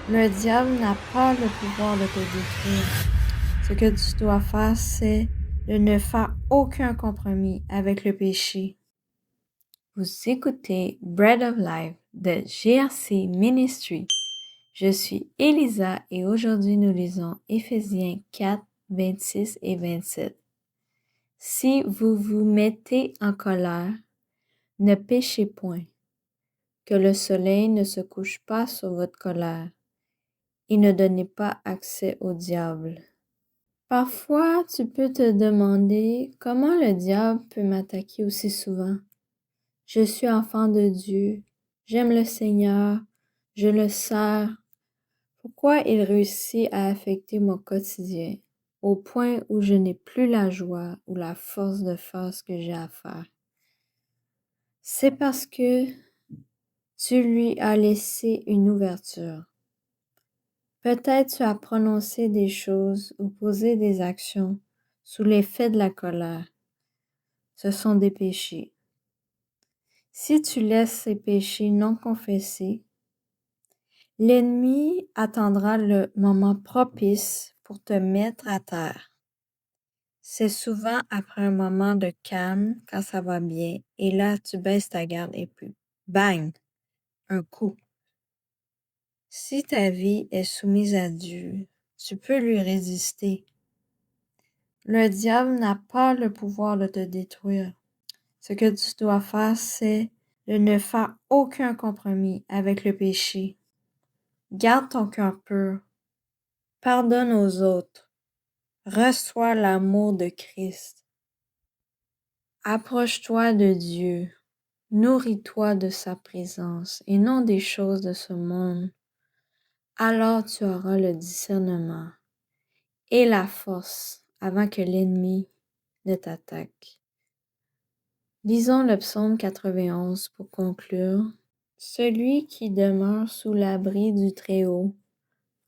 Le diable n'a pas le pouvoir de te détruire. Ce que tu dois faire, c'est de ne faire aucun compromis avec le péché. Vous écoutez Bread of Life de GRC Ministry. Je suis Elisa et aujourd'hui nous lisons Éphésiens 4, 26 et 27. Si vous vous mettez en colère, ne péchez point, que le soleil ne se couche pas sur votre colère, et ne donnez pas accès au diable. Parfois, tu peux te demander comment le diable peut m'attaquer aussi souvent. Je suis enfant de Dieu, j'aime le Seigneur, je le sers. Pourquoi il réussit à affecter mon quotidien au point où je n'ai plus la joie ou la force de faire ce que j'ai à faire? C'est parce que tu lui as laissé une ouverture. Peut-être tu as prononcé des choses ou posé des actions sous l'effet de la colère. Ce sont des péchés. Si tu laisses ces péchés non confessés, l'ennemi attendra le moment propice pour te mettre à terre. C'est souvent après un moment de calme, quand ça va bien, et là tu baisses ta garde et puis bang, un coup. Si ta vie est soumise à Dieu, tu peux lui résister. Le diable n'a pas le pouvoir de te détruire. Ce que tu dois faire, c'est de ne faire aucun compromis avec le péché. Garde ton cœur pur. Pardonne aux autres. Reçois l'amour de Christ. Approche-toi de Dieu. Nourris-toi de sa présence et non des choses de ce monde. Alors tu auras le discernement et la force avant que l'ennemi ne t'attaque. Lisons le psaume 91 pour conclure. Celui qui demeure sous l'abri du Très-Haut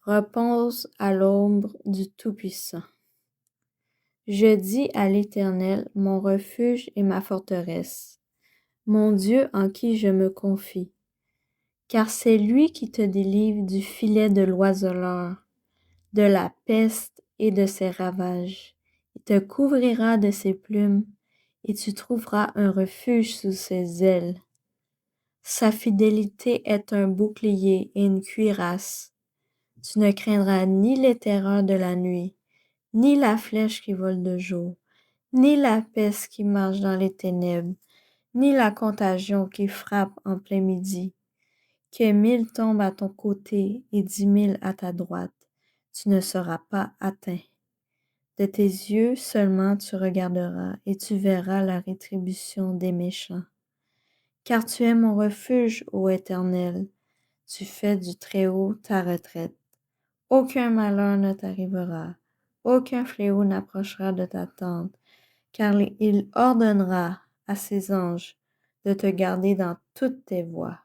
repose à l'ombre du Tout-Puissant. Je dis à l'Éternel, mon refuge et ma forteresse, mon Dieu en qui je me confie, car c'est lui qui te délivre du filet de l'oiseleur, de la peste et de ses ravages. Il te couvrira de ses plumes, et tu trouveras un refuge sous ses ailes. Sa fidélité est un bouclier et une cuirasse. Tu ne craindras ni les terreurs de la nuit, ni la flèche qui vole de jour, ni la peste qui marche dans les ténèbres, ni la contagion qui frappe en plein midi. Que 1000 tombent à ton côté et 10 000 à ta droite, tu ne seras pas atteint. De tes yeux seulement tu regarderas et tu verras la rétribution des méchants. Car tu es mon refuge, ô Éternel, tu fais du Très-Haut ta retraite. Aucun malheur ne t'arrivera, aucun fléau n'approchera de ta tente, car il ordonnera à ses anges de te garder dans toutes tes voies.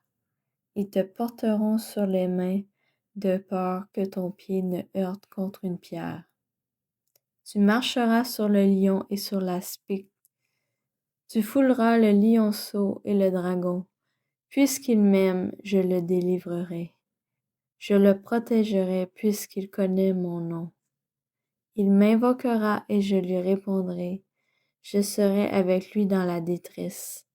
Ils te porteront sur les mains, de peur que ton pied ne heurte contre une pierre. Tu marcheras sur le lion et sur l'aspic. Tu fouleras le lionceau et le dragon. Puisqu'il m'aime, je le délivrerai. Je le protégerai puisqu'il connaît mon nom. Il m'invoquera et je lui répondrai. Je serai avec lui dans la détresse.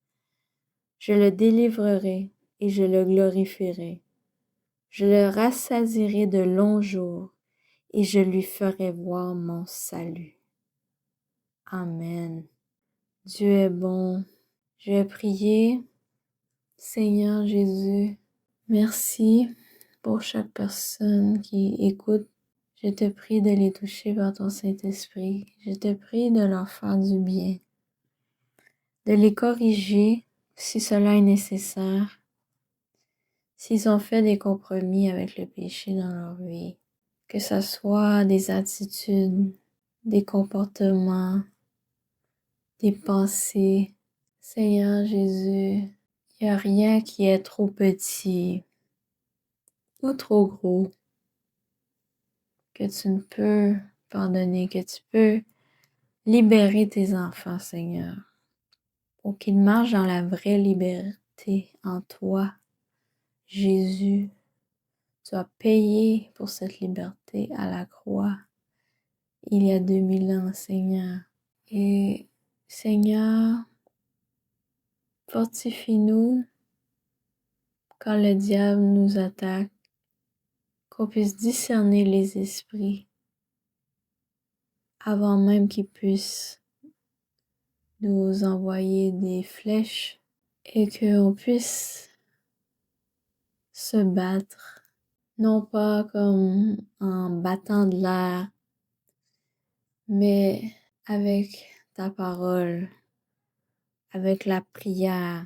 Je le délivrerai et je le glorifierai. Je le rassasierai de longs jours et je lui ferai voir mon salut. Amen. Dieu est bon. Je vais prier. Seigneur Jésus, merci pour chaque personne qui écoute. Je te prie de les toucher par ton Saint-Esprit. Je te prie de leur faire du bien, de les corriger si cela est nécessaire, s'ils ont fait des compromis avec le péché dans leur vie, que ce soit des attitudes, des comportements, des pensées. Seigneur Jésus, il n'y a rien qui est trop petit ou trop gros que tu ne peux pardonner, que tu peux libérer tes enfants, Seigneur, pour qu'ils marchent dans la vraie liberté en toi, Jésus. Tu as payé pour cette liberté à la croix il y a 2000 ans, Seigneur. Et Seigneur, fortifie-nous quand le diable nous attaque, qu'on puisse discerner les esprits avant même qu'ils puissent nous envoyer des flèches et qu'on puisse se battre, non pas comme en battant de l'air, mais avec ta parole, avec la prière,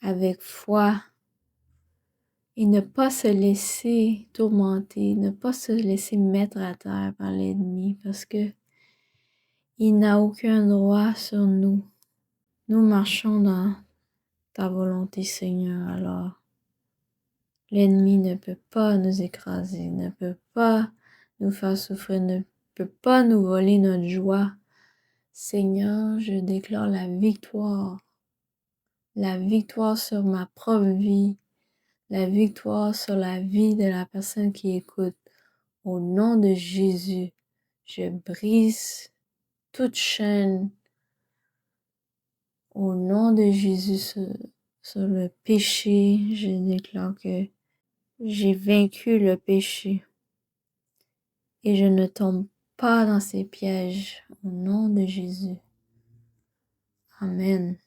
avec foi, et ne pas se laisser tourmenter, ne pas se laisser mettre à terre par l'ennemi, parce que il n'a aucun droit sur nous. Nous marchons dans ta volonté, Seigneur, alors l'ennemi ne peut pas nous écraser, ne peut pas nous faire souffrir, ne peut pas nous voler notre joie. Seigneur, je déclare la victoire sur ma propre vie, la victoire sur la vie de la personne qui écoute. Au nom de Jésus, je brise toute chaîne. Au nom de Jésus sur le péché, je déclare que j'ai vaincu le péché et je ne tombe pas dans ses pièges. Au nom de Jésus. Amen.